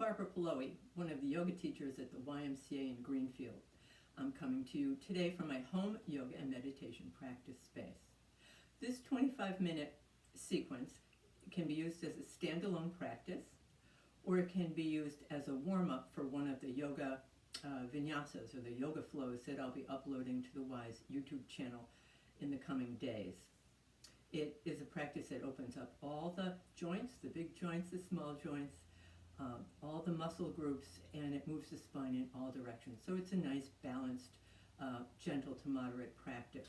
Barbara Paloy, one of the yoga teachers at the YMCA in Greenfield. I'm coming to you today from my home yoga and meditation practice space. This 25-minute sequence can be used as a standalone practice, or it can be used as a warm-up for one of the yoga vinyasas or the yoga flows that I'll be uploading to the WISE YouTube channel in the coming days. It is a practice that opens up all the joints, the big joints, the small joints, all the muscle groups, and it moves the spine in all directions. So it's a nice, balanced, gentle to moderate practice.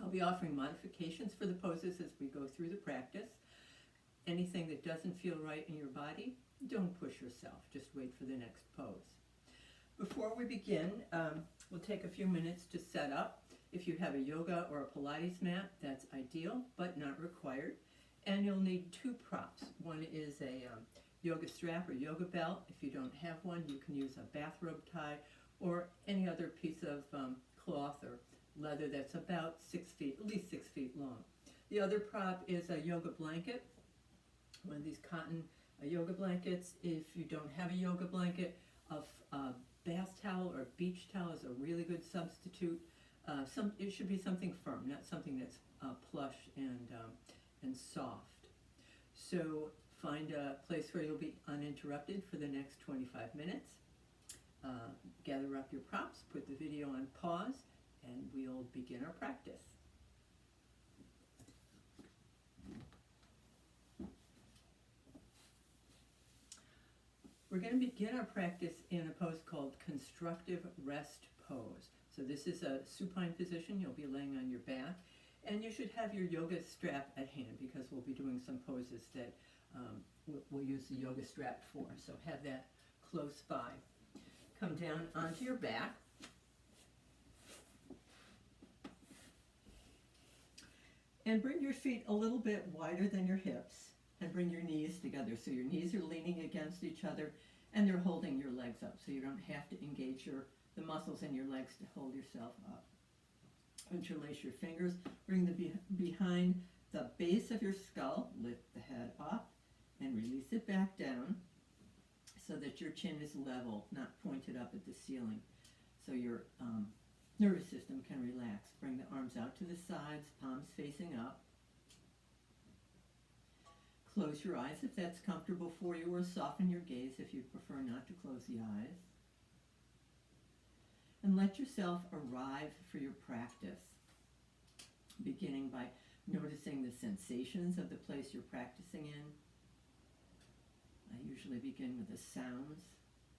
I'll be offering modifications for the poses as we go through the practice. Anything that doesn't feel right in your body, don't push yourself. Just wait for the next pose. Before we begin, we'll take a few minutes to set up. If you have a yoga or a Pilates mat, that's ideal, but not required. And you'll need two props. One is a yoga strap or yoga belt. If you don't have one, you can use a bathrobe tie or any other piece of cloth or leather that's about 6 feet, at least 6 feet long. The other prop is a yoga blanket, one of these cotton yoga blankets. If you don't have a yoga blanket, a bath towel or beach towel is a really good substitute. It should be something firm, not something that's plush and soft. So find a place where you'll be uninterrupted for the next 25 minutes. Gather up your props, put the video on pause, and we'll begin our practice. We're going to begin our practice in a pose called constructive rest pose. So this is a supine position. You'll be laying on your back, and you should have your yoga strap at hand because we'll be doing some poses that we'll use the yoga strap for. So have that close by. Come down onto your back. And bring your feet a little bit wider than your hips, and bring your knees together. So your knees are leaning against each other, and they're holding your legs up. So you don't have to engage the muscles in your legs to hold yourself up. Interlace your fingers. Bring them behind the base of your skull. Lift the head up, and release it back down so that your chin is level, not pointed up at the ceiling. So your nervous system can relax. Bring the arms out to the sides, palms facing up. Close your eyes if that's comfortable for you, or soften your gaze if you prefer not to close the eyes. And let yourself arrive for your practice, beginning by noticing the sensations of the place you're practicing in. I usually begin with the sounds.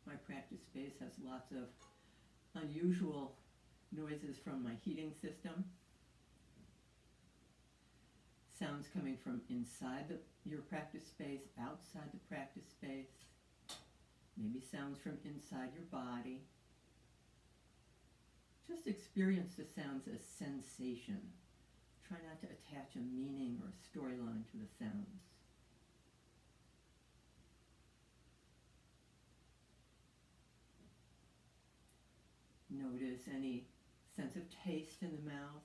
My practice space has lots of unusual noises from my heating system. Sounds coming from inside your practice space, outside the practice space. Maybe sounds from inside your body. Just experience the sounds as sensation. Try not to attach a meaning or a storyline to the sounds. Notice any sense of taste in the mouth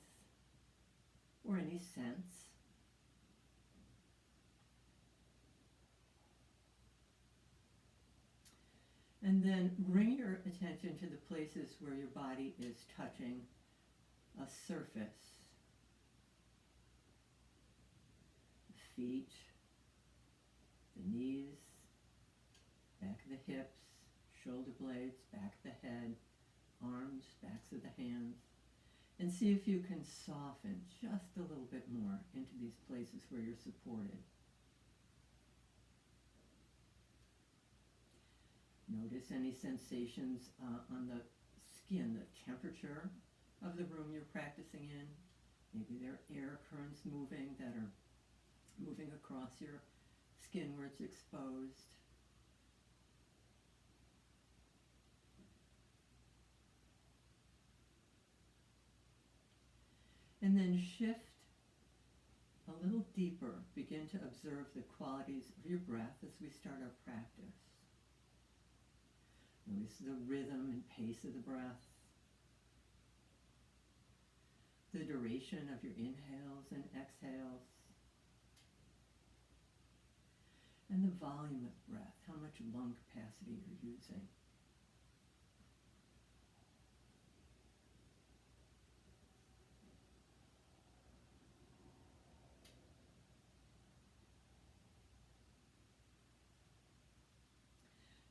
or any sense. And then bring your attention to the places where your body is touching a surface. The feet, the knees, back of the hips, shoulder blades, back of the head, arms, backs of the hands. And see if you can soften just a little bit more into these places where you're supported. Notice any sensations on the skin, the temperature of the room you're practicing in. Maybe there are air currents moving that are moving across your skin where it's exposed. And then shift a little deeper. Begin to observe the qualities of your breath as we start our practice. Notice the rhythm and pace of the breath, the duration of your inhales and exhales, and the volume of breath, how much lung capacity you're using.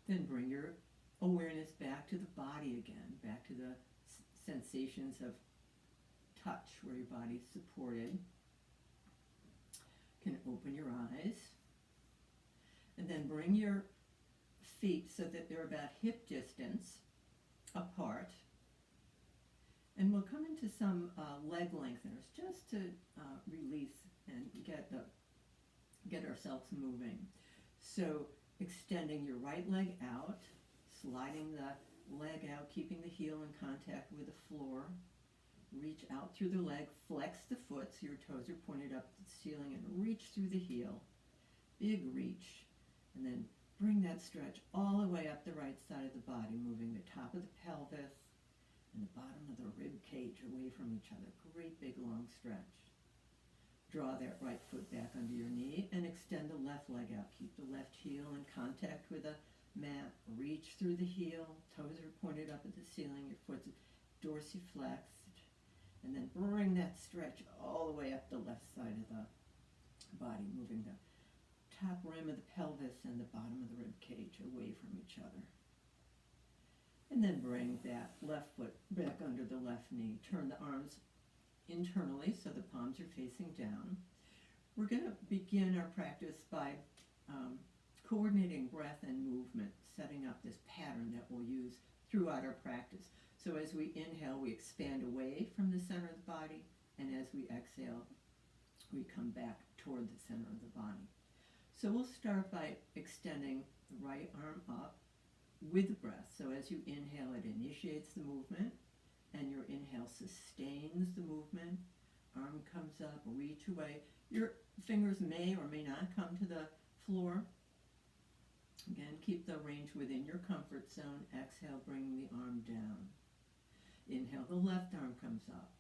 Then bring your awareness back to the body again, back to the sensations of touch where your body's supported. You can open your eyes and then bring your feet so that they're about hip distance apart. And we'll come into some leg lengtheners just to release and get ourselves moving. So extending your right leg out, sliding the leg out, keeping the heel in contact with the floor. Reach out through the leg, flex the foot so your toes are pointed up to the ceiling, and reach through the heel. Big reach. And then bring that stretch all the way up the right side of the body, moving the top of the pelvis and the bottom of the rib cage away from each other. Great big long stretch. Draw that right foot back under your knee and extend the left leg out. Keep the left heel in contact with the mat. Reach through the heel. Toes are pointed up at the ceiling. Your foot's dorsiflexed. And then bring that stretch all the way up the left side of the body, moving the top rim of the pelvis and the bottom of the rib cage away from each other. And then bring that left foot back under the left knee. Turn the arms internally so the palms are facing down. We're going to begin our practice by coordinating breath and movement, setting up this pattern that we'll use throughout our practice. So as we inhale, we expand away from the center of the body, and as we exhale, we come back toward the center of the body. So we'll start by extending the right arm up with the breath. So as you inhale, it initiates the movement, and your inhale sustains the movement. Arm comes up, reach away. Your fingers may or may not come to the floor. Again, keep the range within your comfort zone. Exhale, bringing the arm down. Inhale, the left arm comes up,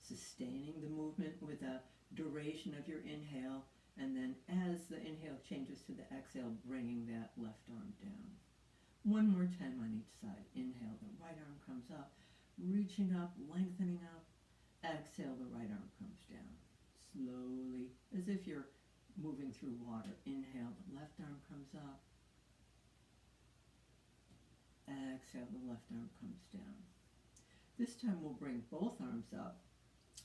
sustaining the movement with the duration of your inhale, and then as the inhale changes to the exhale, bringing that left arm down. One more time on each side. Inhale, the right arm comes up, reaching up, lengthening up. Exhale, the right arm comes down. Slowly, as if you're moving through water. Inhale, the left arm comes up. Exhale, the left arm comes down. This time we'll bring both arms up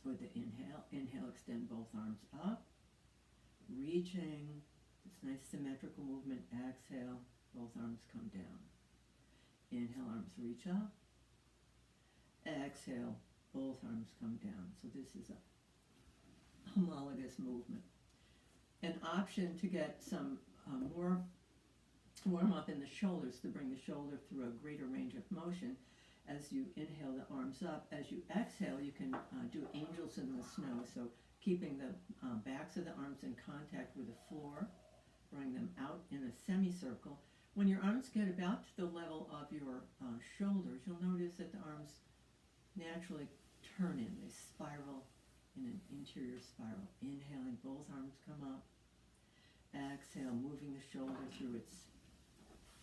with the inhale. Inhale, extend both arms up. Reaching, this nice symmetrical movement. Exhale, both arms come down. Inhale, arms reach up. Exhale, both arms come down. So this is a homologous movement. An option to get some more warm up in the shoulders, to bring the shoulder through a greater range of motion. As you inhale, the arms up. As you exhale, you can do angels in the snow. So keeping the backs of the arms in contact with the floor, bring them out in a semicircle. When your arms get about to the level of your shoulders, you'll notice that the arms naturally turn in. They spiral in an interior spiral. Inhaling, both arms come up. Exhale, moving the shoulder through its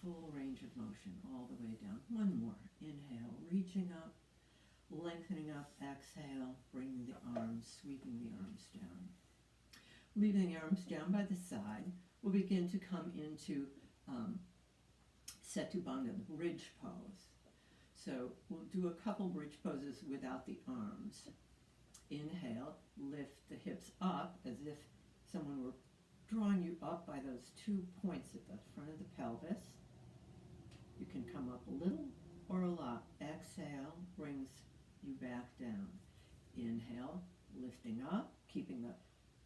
full range of motion all the way down. One more. Inhale, reaching up, lengthening up. Exhale, bringing the arms, sweeping the arms down. Leaving the arms down by the side, we'll begin to come into Setu Bandha, the bridge pose. So we'll do a couple bridge poses without the arms. Inhale, lift the hips up as if someone were drawing you up by those 2 points at the front of the pelvis. You can come up a little or a lot. Exhale, brings you back down. Inhale, lifting up, keeping the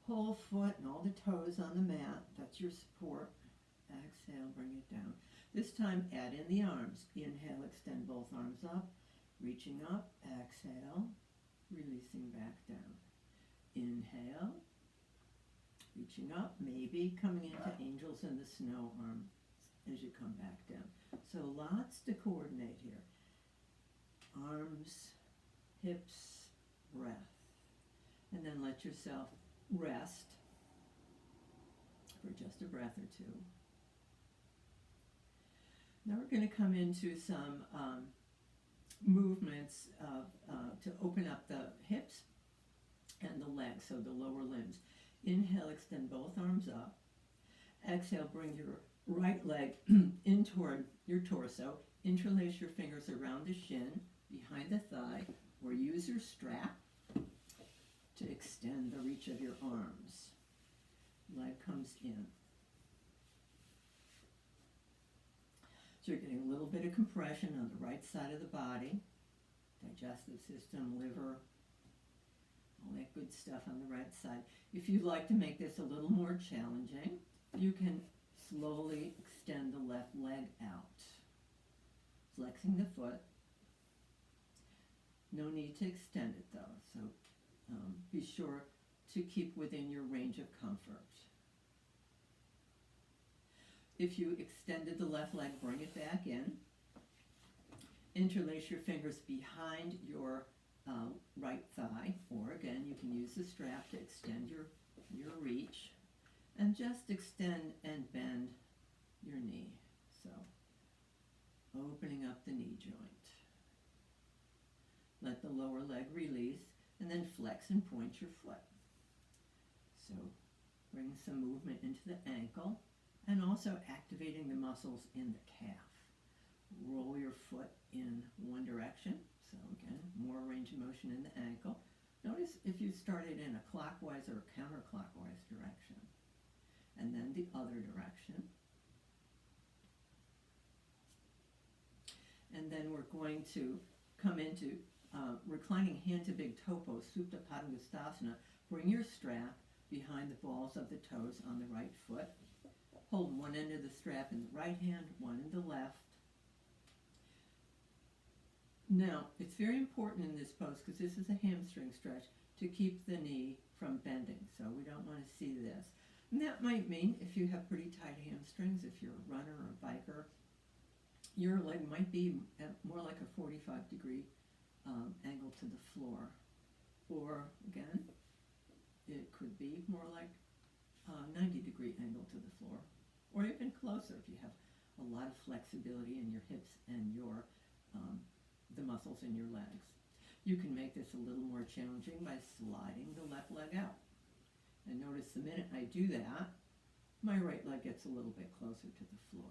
whole foot and all the toes on the mat. That's your support. Exhale, bring it down. This time, add in the arms. Inhale, extend both arms up, reaching up. Exhale, releasing back down. Inhale, reaching up, maybe coming into angels in the snow arm as you come back down. So lots to coordinate here. Arms, hips, breath. And then let yourself rest for just a breath or two. Now we're going to come into some movements to open up the hips and the legs, so the lower limbs. Inhale, extend both arms up. Exhale, bring your right leg in toward your torso. Interlace your fingers around the shin, behind the thigh, or use your strap to extend the reach of your arms. Leg comes in. So you're getting a little bit of compression on the right side of the body, digestive system, liver, all that good stuff on the right side. If you'd like to make this a little more challenging, you can slowly extend the left leg out, flexing the foot. No need to extend it though, so be sure to keep within your range of comfort. If you extended the left leg, bring it back in. Interlace your fingers behind your right thigh, or again, you can use the strap to extend your reach. And just extend and bend your knee. So, opening up the knee joint. Let the lower leg release, and then flex and point your foot. So, bring some movement into the ankle, and also activating the muscles in the calf. Roll your foot in one direction. So again, more range of motion in the ankle. Notice if you started in a clockwise or a counterclockwise direction. And then the other direction. And then we're going to come into reclining hand to big toe pose, Supta Padangusthasana. Bring your strap behind the balls of the toes on the right foot. Hold one end of the strap in the right hand, one in the left. Now, it's very important in this pose, because this is a hamstring stretch, to keep the knee from bending. So we don't want to see this. And that might mean if you have pretty tight hamstrings, if you're a runner or a biker, your leg might be at more like a 45-degree angle to the floor. Or, again, it could be more like a 90-degree angle to the floor. Or even closer if you have a lot of flexibility in your hips and your the muscles in your legs. You can make this a little more challenging by sliding the left leg out. And notice the minute I do that, my right leg gets a little bit closer to the floor.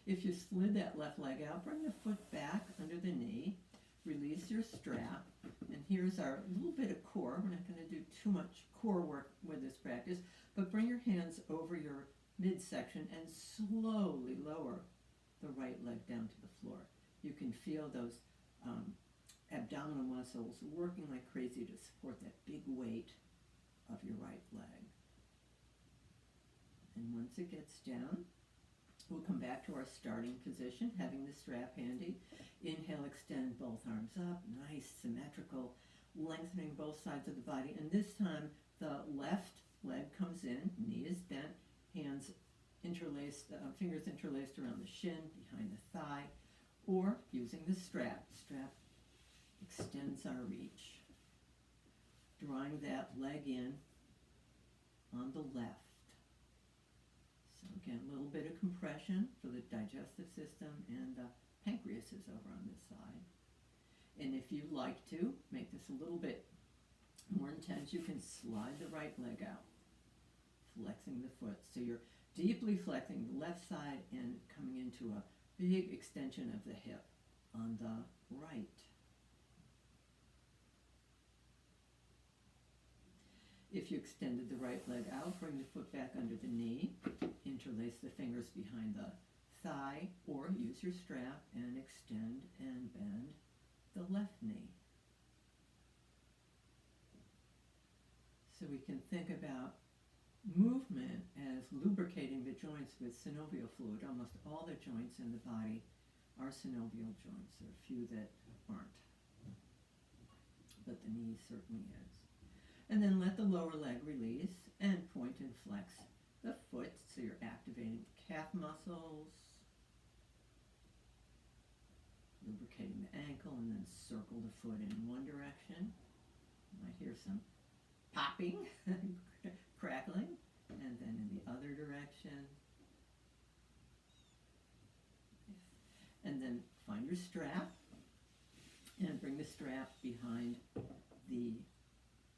If you slid that left leg out, bring the foot back under the knee, release your strap, and here's our little bit of core. We're not going to do too much core work with this practice, but bring your hands over your midsection and slowly lower the right leg down to the floor. You can feel those abdominal muscles working like crazy to support that big weight of your right leg. And once it gets down, we'll come back to our starting position, having the strap handy. Inhale, extend both arms up, nice symmetrical, lengthening both sides of the body. And this time, the left leg comes in, knee is bent, hands interlaced, fingers interlaced around the shin, behind the thigh, or using the strap. Strap extends our reach, drawing that leg in on the left. So again, a little bit of compression for the digestive system, and the pancreas is over on this side. And if you'd like to make this a little bit more intense, you can slide the right leg out, flexing the foot. So you're deeply flexing the left side and coming into a big extension of the hip on the right. If you extended the right leg out, bring the foot back under the knee, interlace the fingers behind the thigh, or use your strap and extend and bend the left knee. So we can think about movement as lubricating the joints with synovial fluid. Almost all the joints in the body are synovial joints. There are a few that aren't, but the knee certainly is. And then let the lower leg release and point and flex the foot, so you're activating the calf muscles, lubricating the ankle, and then circle the foot in one direction. You might hear some popping, crackling, and then in the other direction. And then find your strap and bring the strap behind the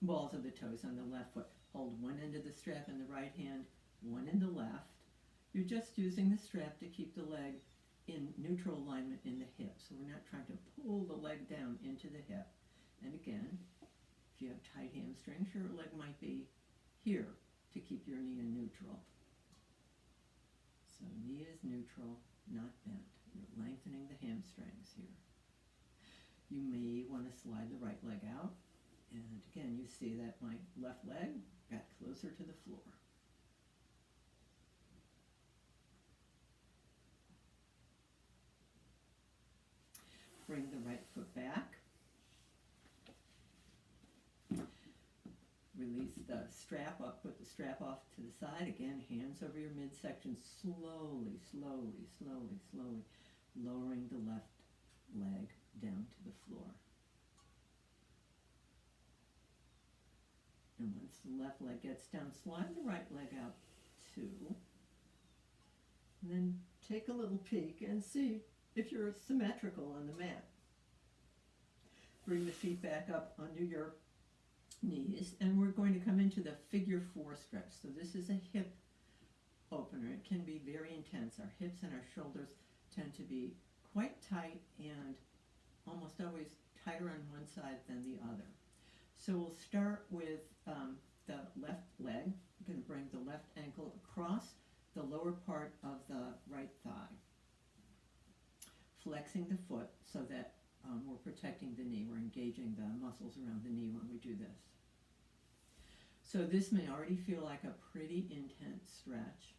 balls of the toes on the left foot. Hold one end of the strap in the right hand, one in the left. You're just using the strap to keep the leg in neutral alignment in the hip. So we're not trying to pull the leg down into the hip. And again, if you have tight hamstrings, your leg might be here to keep your knee in neutral. So knee is neutral, not bent. You're lengthening the hamstrings here. You may want to slide the right leg out. And again, you see that my left leg got closer to the floor. Bring the right foot back. Release the strap up, put the strap off to the side. Again, hands over your midsection, slowly, slowly, slowly, slowly, lowering the left leg down to the floor. And once the left leg gets down, slide the right leg out too. And then take a little peek and see if you're symmetrical on the mat. Bring the feet back up under your knees, and we're going to come into the figure 4 stretch. So this is a hip opener. It can be very intense. Our hips and our shoulders tend to be quite tight and almost always tighter on one side than the other. So we'll start with the left leg. I'm going to bring the left ankle across the lower part of the right thigh, flexing the foot so that we're protecting the knee. We're engaging the muscles around the knee when we do this. So this may already feel like a pretty intense stretch,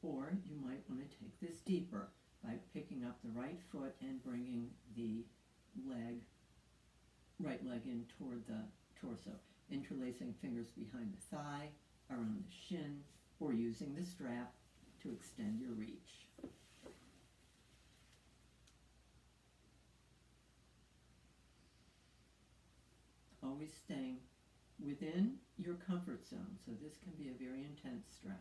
or you might want to take this deeper by picking up the right foot and bringing the right leg in toward the torso, interlacing fingers behind the thigh, around the shin, or using the strap to extend your reach. Always staying within your comfort zone, so this can be a very intense stretch.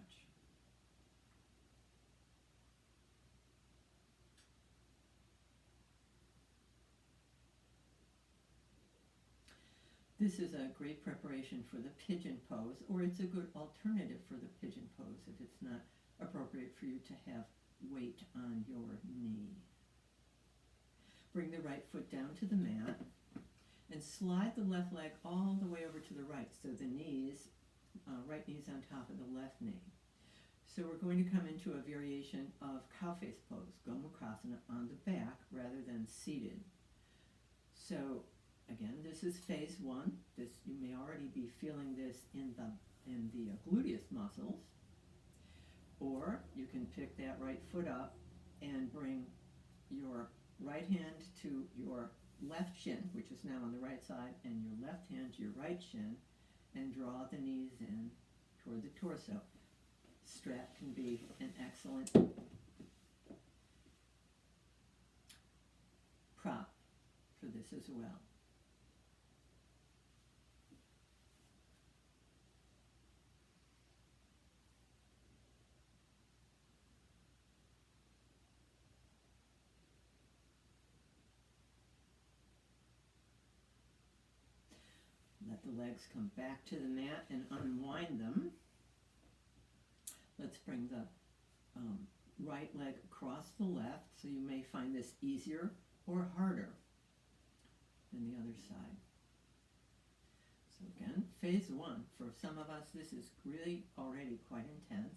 This is a great preparation for the pigeon pose, or it's a good alternative for the pigeon pose if it's not appropriate for you to have weight on your knee. Bring the right foot down to the mat and slide the left leg all the way over to the right, so the right knee's on top of the left knee. So we're going to come into a variation of cow face pose, Gomukhasana, on the back rather than seated. So again, this is phase 1. You may already be feeling this in the gluteus muscles, or you can pick that right foot up and bring your right hand to your left shin, which is now on the right side, and your left hand to your right shin, and draw the knees in toward the torso. Strap can be an excellent prop for this as well. Let the legs come back to the mat and unwind them. Let's bring the right leg across the left, so you may find this easier or harder than the other side. So again, phase 1. For some of us, this is really already quite intense.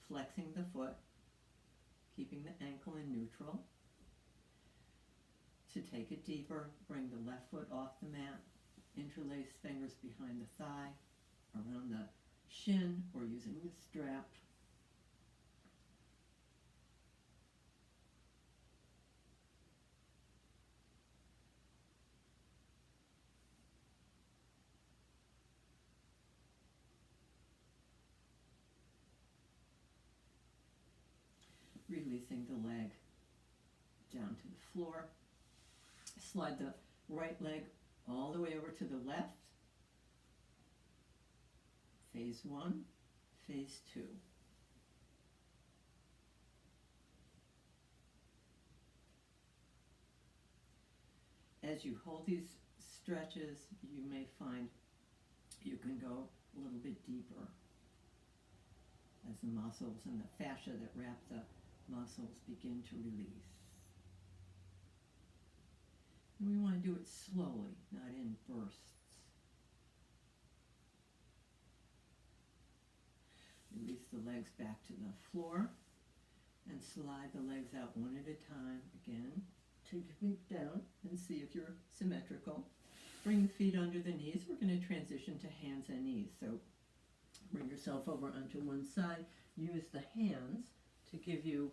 Flexing the foot, keeping the ankle in neutral. To take it deeper, bring the left foot off the mat. Interlace fingers behind the thigh, around the shin, or using the strap. Releasing the leg down to the floor. Slide the right leg all the way over to the left, phase 1, phase 2. As you hold these stretches, you may find you can go a little bit deeper as the muscles and the fascia that wrap the muscles begin to release. And we want to do it slowly, not in bursts. Release the legs back to the floor and slide the legs out one at a time. Again, take your feet down and see if you're symmetrical. Bring the feet under the knees. We're going to transition to hands and knees. So bring yourself over onto one side. Use the hands to give you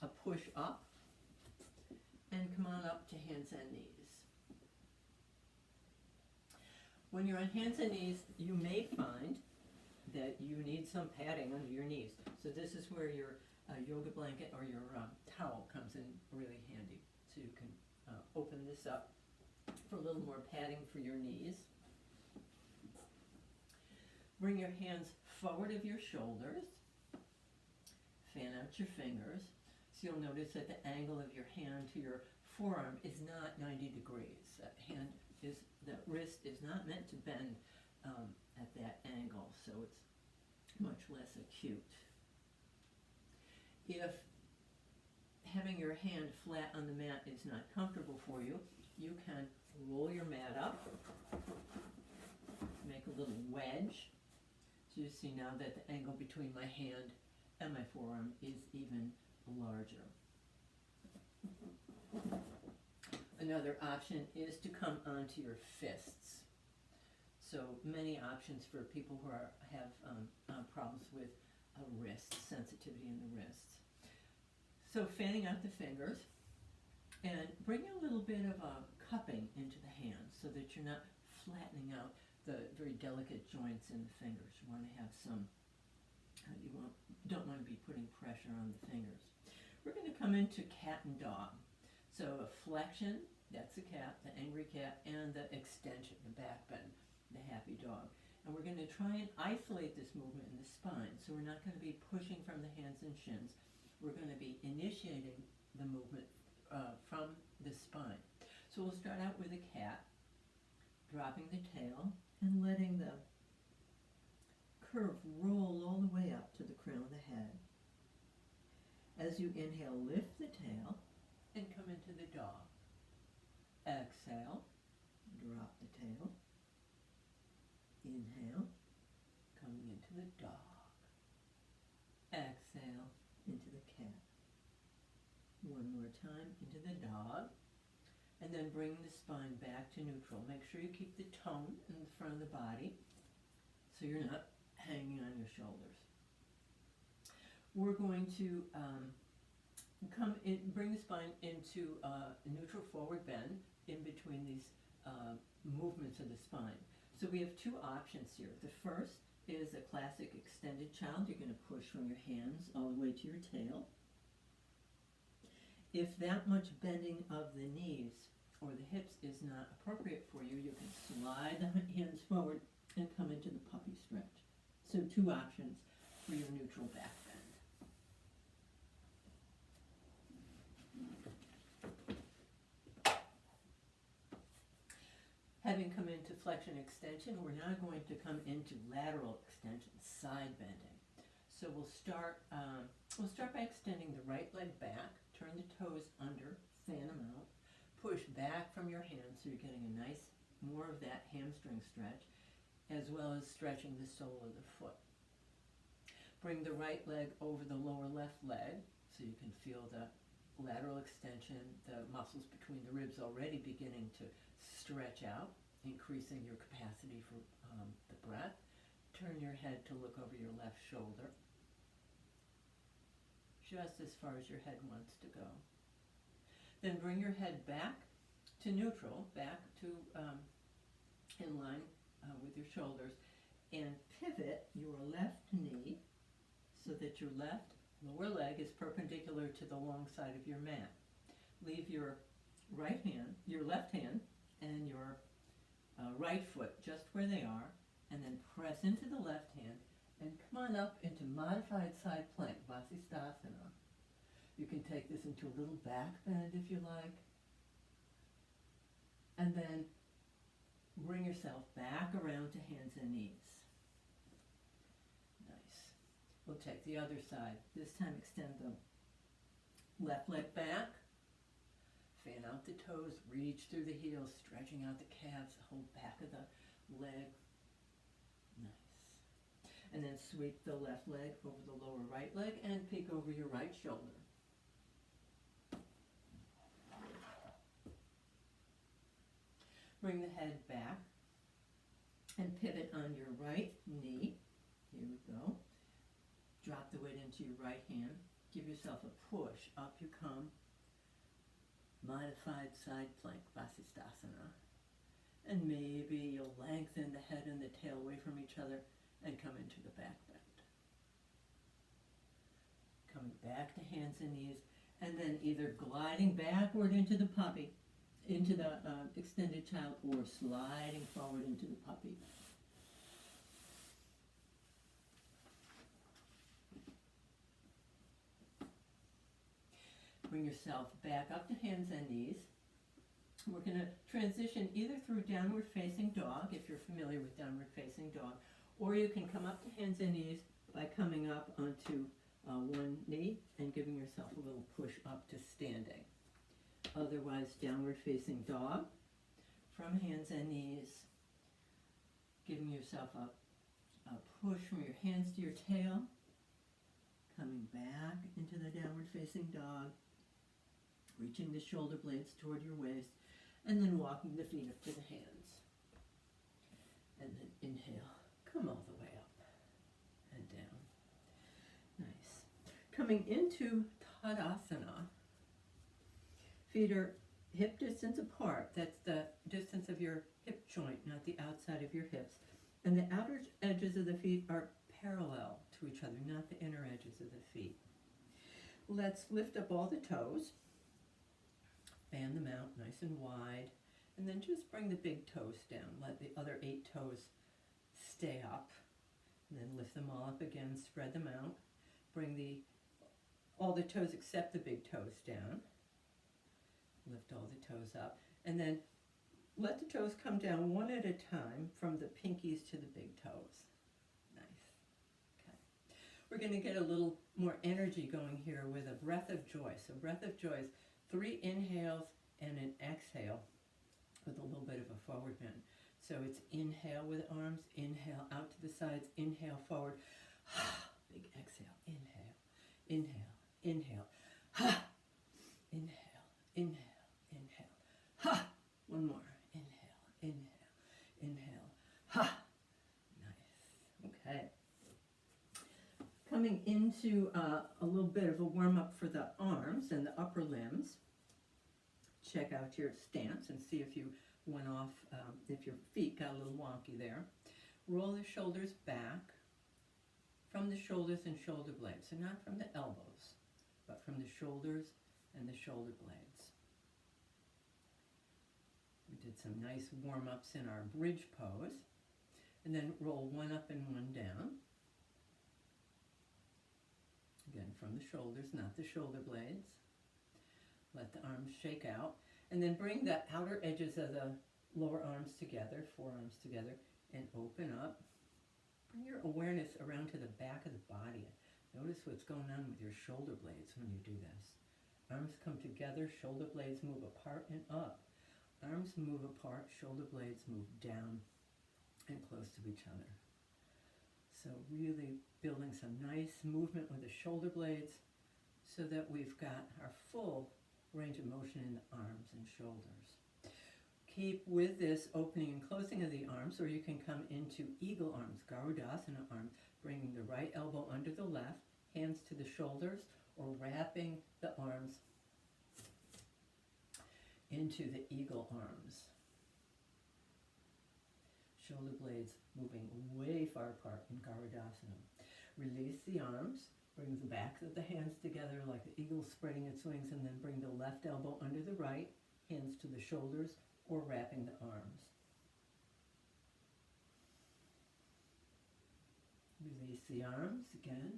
a push up. And come on up to hands and knees. When you're on hands and knees, you may find that you need some padding under your knees. So this is where your yoga blanket or your towel comes in really handy. So you can open this up for a little more padding for your knees. Bring your hands forward of your shoulders. Fan out your fingers. So you'll notice that the angle of your hand to your forearm is not 90 degrees. That wrist is not meant to bend at that angle, so it's much less acute. If having your hand flat on the mat is not comfortable for you, you can roll your mat up, make a little wedge. So you see now that the angle between my hand and my forearm is even larger. Another option is to come onto your fists. So many options for people who have problems with wrist sensitivity in the wrists. So fanning out the fingers and bring a little bit of a cupping into the hands so that you're not flattening out the very delicate joints in the fingers. You want to have some, don't want to be putting pressure on the fingers. We're going to come into cat and dog. So a flexion, that's the cat, the angry cat, and the extension, the back bend, the happy dog. And we're going to try and isolate this movement in the spine. So we're not going to be pushing from the hands and shins. We're going to be initiating the movement from the spine. So we'll start out with a cat, dropping the tail and letting the curve roll all the way up to the crown of the head. As you inhale, lift the tail and come into the dog. Exhale, drop the tail. Inhale, coming into the dog. Exhale, into the cat. One more time, into the dog. And then bring the spine back to neutral. Make sure you keep the tone in the front of the body so you're not hanging on your shoulders. We're going to bring the spine into a neutral forward bend in between these movements of the spine. So we have two options here. The first is a classic extended child. You're going to push from your hands all the way to your tail. If that much bending of the knees or the hips is not appropriate for you, you can slide the hands forward and come into the puppy stretch. So two options for your neutral back bend. Having come into flexion extension, we're now going to come into lateral extension, side bending. So we'll start by extending the right leg back, turn the toes under, fan them out, push back from your hands so you're getting a nice, more of that hamstring stretch, as well as stretching the sole of the foot. Bring the right leg over the lower left leg so you can feel the lateral extension, the muscles between the ribs already beginning to stretch out, increasing your capacity for the breath. Turn your head to look over your left shoulder, just as far as your head wants to go. Then bring your head back to neutral, back to in line with your shoulders, and pivot your left knee so that your left lower leg is perpendicular to the long side of your mat. Leave your left hand, and your right foot just where they are, and then press into the left hand and come on up into modified side plank, Vasisthasana. You can take this into a little back bend if you like, and then bring yourself back around to hands and knees. Nice. We'll take the other side. This time extend the left leg back. Fan out the toes, reach through the heels, stretching out the calves, the whole back of the leg. Nice. And then sweep the left leg over the lower right leg and peek over your right shoulder. Bring the head back and pivot on your right knee. Here we go. Drop the weight into your right hand. Give yourself a push. Up you come. Modified side plank, Vasisthasana. And maybe you'll lengthen the head and the tail away from each other and come into the back bend. Coming back to hands and knees, and then either gliding backward into the puppy, into the extended child, or sliding forward into the puppy. Bring yourself back up to hands and knees. We're going to transition either through downward facing dog, if you're familiar with downward facing dog, or you can come up to hands and knees by coming up onto one knee and giving yourself a little push up to standing. Otherwise, downward facing dog, from hands and knees, giving yourself a push from your hands to your tail, coming back into the downward facing dog, reaching the shoulder blades toward your waist, and then walking the feet up to the hands. And then inhale, come all the way up and down. Nice. Coming into Tadasana, feet are hip distance apart. That's the distance of your hip joint, not the outside of your hips. And the outer edges of the feet are parallel to each other, not the inner edges of the feet. Let's lift up all the toes. Fan them out nice and wide. And then just bring the big toes down. Let the other 8 toes stay up. And then lift them all up again, spread them out. Bring all the toes except the big toes down. Lift all the toes up. And then let the toes come down one at a time from the pinkies to the big toes. Nice. Okay. We're going to get a little more energy going here with a breath of joy. So breath of joy is 3 inhales and an exhale with a little bit of a forward bend. So it's inhale with arms, inhale out to the sides, inhale forward, big exhale, inhale, inhale, inhale, inhale, inhale, inhale, one more, inhale, inhale, inhale, nice, okay. Coming into a little bit of a warm-up for the arms and the upper limbs. Check out your stance and see if you went off, if your feet got a little wonky there. Roll the shoulders back from the shoulders and shoulder blades. So not from the elbows, but from the shoulders and the shoulder blades. We did some nice warm-ups in our bridge pose. And then roll one up and one down. Again, from the shoulders, not the shoulder blades. Let the arms shake out. And then bring the outer edges of the lower arms together, forearms together, and open up. Bring your awareness around to the back of the body. Notice what's going on with your shoulder blades when you do this. Arms come together, shoulder blades move apart and up. Arms move apart, shoulder blades move down and close to each other. So really building some nice movement with the shoulder blades so that we've got our full range of motion in the arms and shoulders. Keep with this opening and closing of the arms, or you can come into eagle arms, Garudasana arm, bringing the right elbow under the left, hands to the shoulders, or wrapping the arms into the eagle arms. Shoulder blades moving way far apart in Garudasana. Release the arms. Bring the backs of the hands together like the eagle spreading its wings, and then bring the left elbow under the right, hands to the shoulders, or wrapping the arms. Release the arms again.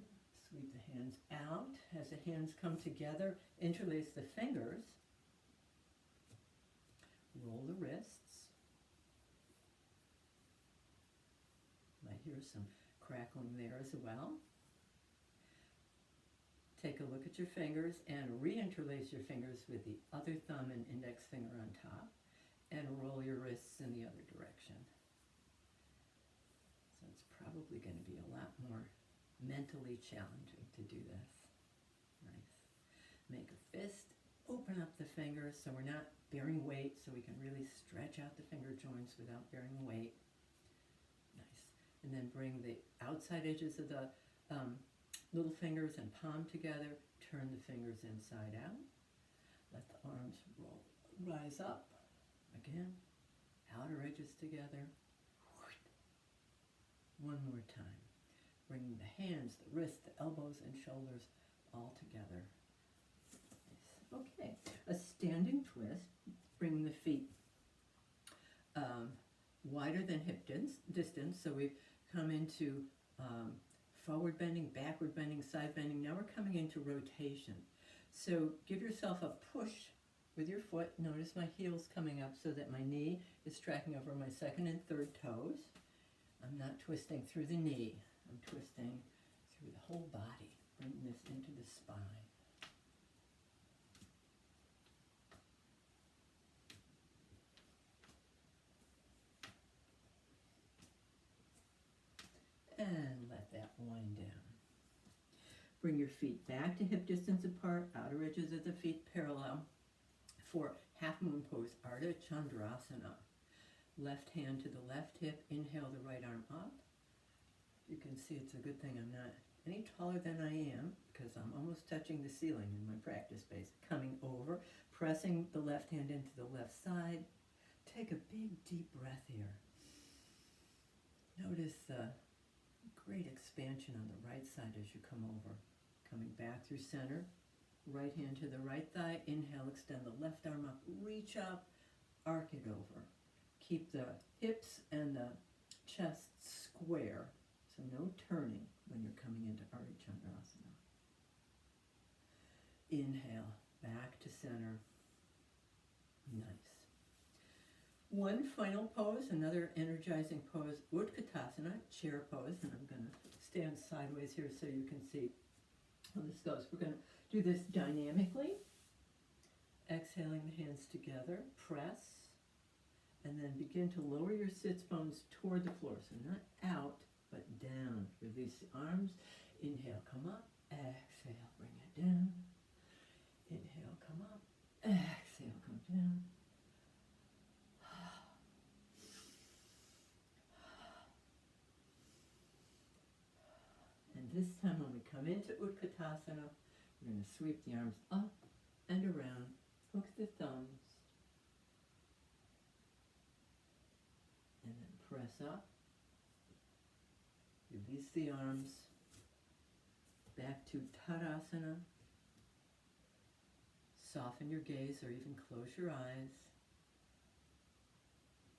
Sweep the hands out. As the hands come together, interlace the fingers. Roll the wrists. Might hear some crackling there as well. Take a look at your fingers and re-interlace your fingers with the other thumb and index finger on top, and roll your wrists in the other direction. So it's probably going to be a lot more mentally challenging to do this. Nice. Make a fist, open up the fingers so we're not bearing weight, so we can really stretch out the finger joints without bearing weight. Nice. And then bring the outside edges of the little fingers and palm together. Turn the fingers inside out. Let the arms rise up. Again, outer edges together. One more time. Bring the hands, the wrists, the elbows, and shoulders all together. Nice. Okay, a standing twist. Bring the feet wider than hip distance. So we've come into forward bending, backward bending, side bending. Now we're coming into rotation. So give yourself a push with your foot. Notice my heel's coming up so that my knee is tracking over my second and third toes. I'm not twisting through the knee. I'm twisting through the whole body. Bring this into the spine. And let that wind down. Bring your feet back to hip distance apart, outer edges of the feet parallel for half moon pose, Ardha Chandrasana. Left hand to the left hip, inhale the right arm up. You can see it's a good thing I'm not any taller than I am because I'm almost touching the ceiling in my practice space. Coming over, pressing the left hand into the left side. Take a big deep breath here. Notice the great expansion on the right side as you come over. Coming back through center, right hand to the right thigh. Inhale, extend the left arm up, reach up, arc it over. Keep the hips and the chest square, so no turning when you're coming into Ardha Chandrasana. Inhale, back to center. Nice. One final pose, another energizing pose, Utkatasana, chair pose, and I'm going to stand sideways here so you can see how this goes. We're going to do this dynamically, exhaling the hands together, press, and then begin to lower your sits bones toward the floor, so not out, but down. Release the arms, inhale, come up, exhale, bring it down, inhale, come up, exhale, come down. And this time when we come into Utkatasana, we're going to sweep the arms up and around, hook the thumbs, and then press up. Release the arms, back to Tadasana. Soften your gaze or even close your eyes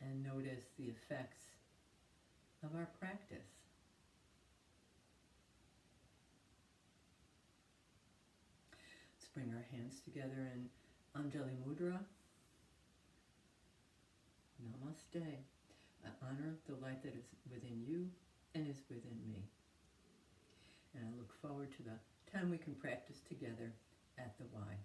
and notice the effects of our practice. Let's bring our hands together in Anjali Mudra. Namaste. I honor the light that is within you and is within me. And I look forward to the time we can practice together at the Y.